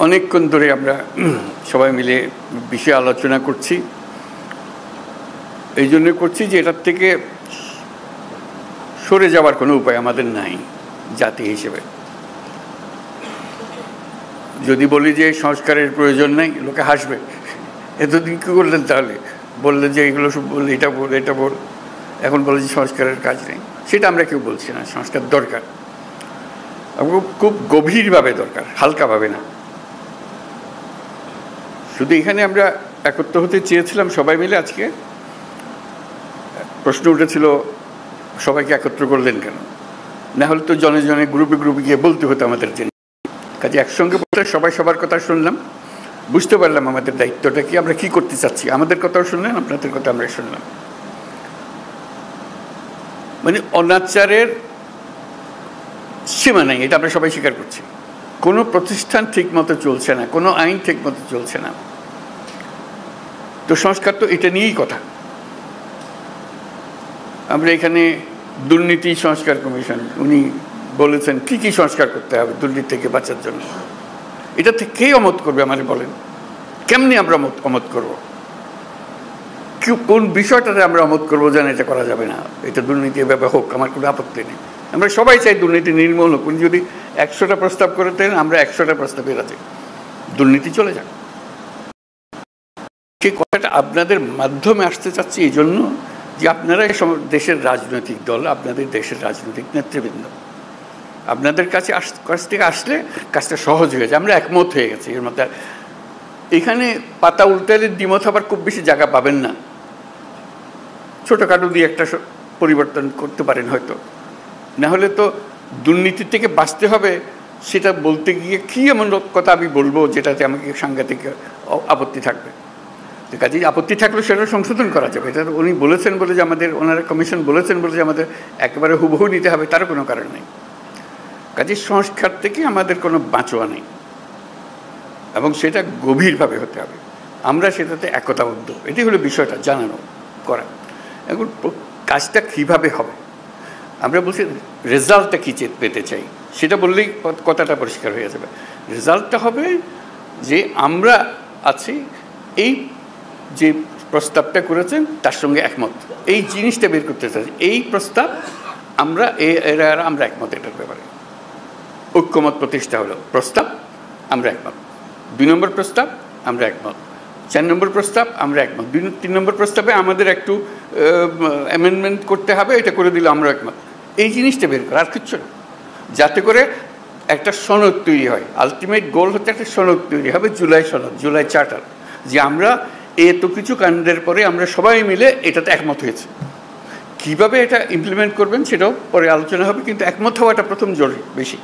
অনেকক্ষণ ধরে আমরা সবাই মিলে বিষয়ে আলোচনা করছি। এই জন্য করছি যে এটার থেকে সরে যাওয়ার কোনো উপায় আমাদের নাই জাতি হিসেবে। যদি বলি যে সংস্কারের প্রয়োজন নেই, লোকে হাসবে, এতদিন কী করলেন তাহলে? বললেন যে এগুলো সব বললে, এটা বল এটা বল, এখন বলে যে সংস্কারের কাজ নেই। সেটা আমরা কেউ বলছি না, সংস্কার দরকার, খুব গভীরভাবে দরকার, হালকাভাবে না। শুধু এখানে আমরা একত্র হতে চেয়েছিলাম সবাই মিলে। আজকে প্রশ্ন উঠেছিল সবাইকে একত্র করলেন কেন? না হলে তো জনে জনে গ্রুপে গ্রুপে গিয়ে বলতে হতো আমাদের জন্য। কাজে একসঙ্গে বলতে সবাই সবার কথা শুনলাম, বুঝতে পারলাম আমাদের দায়িত্বটা কি, আমরা কি করতে চাচ্ছি। আমাদের কথাও শুনলেন, আপনাদের কথা আমরা শুনলাম। মানে অনাচারের সীমা নাই, এটা আমরা সবাই স্বীকার করছি। কোনো প্রতিষ্ঠান ঠিক মতো চলছে না, কোনো আইন ঠিক মতো চলছে না। তো সংস্কার তো এটা নিয়েই কথা। আমরা এখানে দুর্নীতি সংস্কার কমিশন, উনি বলেছেন কি কি সংস্কার করতে হবে দুর্নীতি থেকে বাঁচার জন্য। এটা থেকে কে অমত করবে আমাদের বলেন? কেমনি আমরা অমত করব? কোন বিষয়টাতে আমরা অমত করবো যেন এটা করা যাবে না, এটা দুর্নীতি এভাবে হোক, আমার কোনো আপত্তি নেই। আমরা সবাই চাই দুর্নীতি নির্মূল হোক। উনি যদি 100টা প্রস্তাব করে দেন, আমরা 100টা প্রস্তাবে রাজি, দুর্নীতি চলে যাক। সেই কথাটা আপনাদের মাধ্যমে আসতে চাচ্ছি এই জন্য যে আপনারা দেশের রাজনৈতিক দল, আপনাদের দেশের রাজনৈতিক নেতৃবৃন্দ, আপনাদের কাছ থেকে আসলে কাজটা সহজ হয়ে যায়। আমরা একমত হয়ে গেছি এর মধ্যে। এখানে পাতা উল্টালে দ্বিমত আবার খুব বেশি জায়গা পাবেন না। ছোটোখাটো দিয়ে একটা পরিবর্তন করতে পারেন হয়তো, না হলে তো দুর্নীতির থেকে বাঁচতে হবে। সেটা বলতে গিয়ে কী এমন কথা আমি বলবো যেটাতে আমাকে সাংঘাতিক আপত্তি থাকবে। কাজেই আপত্তি থাকলে সেটা সংশোধন করা যাবে। এটা উনি বলেছেন বলে যে আমাদের, ওনারা কমিশন বলেছেন বলে যে আমাদের একেবারে হুবহু নিতে হবে তারও কোনো কারণ নেই। কাজেই সংস্কার থেকে আমাদের কোনো বাঁচোয়া নেই এবং সেটা গভীরভাবে হতে হবে। আমরা সেটাতে একতাবদ্ধ, এটি হলো বিষয়টা জানানো করা। এখন কাজটা কীভাবে হবে? আমরা বলছি রেজাল্টটা কী পেতে চাই, সেটা বললেই কথাটা পরিষ্কার হয়ে যাবে। রেজাল্টটা হবে যে আমরা আছি, এই যে প্রস্তাবটা করেছেন তার সঙ্গে একমত, এই জিনিসটা বের করতে চাই। এই প্রস্তাব আমরা আমরা একমত, এটার ব্যাপারে ঐক্যমত প্রতিষ্ঠা হলো। প্রস্তাব আমরা একমত, 2 নম্বর প্রস্তাব আমরা একমত, 4 নম্বর প্রস্তাব আমরা একমত, 3 নম্বর প্রস্তাবে আমাদের একটু অ্যামেন্ডমেন্ট করতে হবে, এটা করে দিলে আমরা একমত। এই জিনিসটা বের করা, আর কিচ্ছু না, যাতে করে একটা সনদ তৈরি হয়। আলটিমেট গোল হচ্ছে একটা সনদ তৈরি হবে, জুলাই সনদ, জুলাই চার্টার, যে আমরা এত কিছু কাণ্ডের পরে আমরা সবাই মিলে এটাতে একমত হয়েছে। কীভাবে এটা ইমপ্লিমেন্ট করবেন সেটাও পরে আলোচনা হবে, কিন্তু একমত হওয়াটা প্রথম জরুরি বেশি।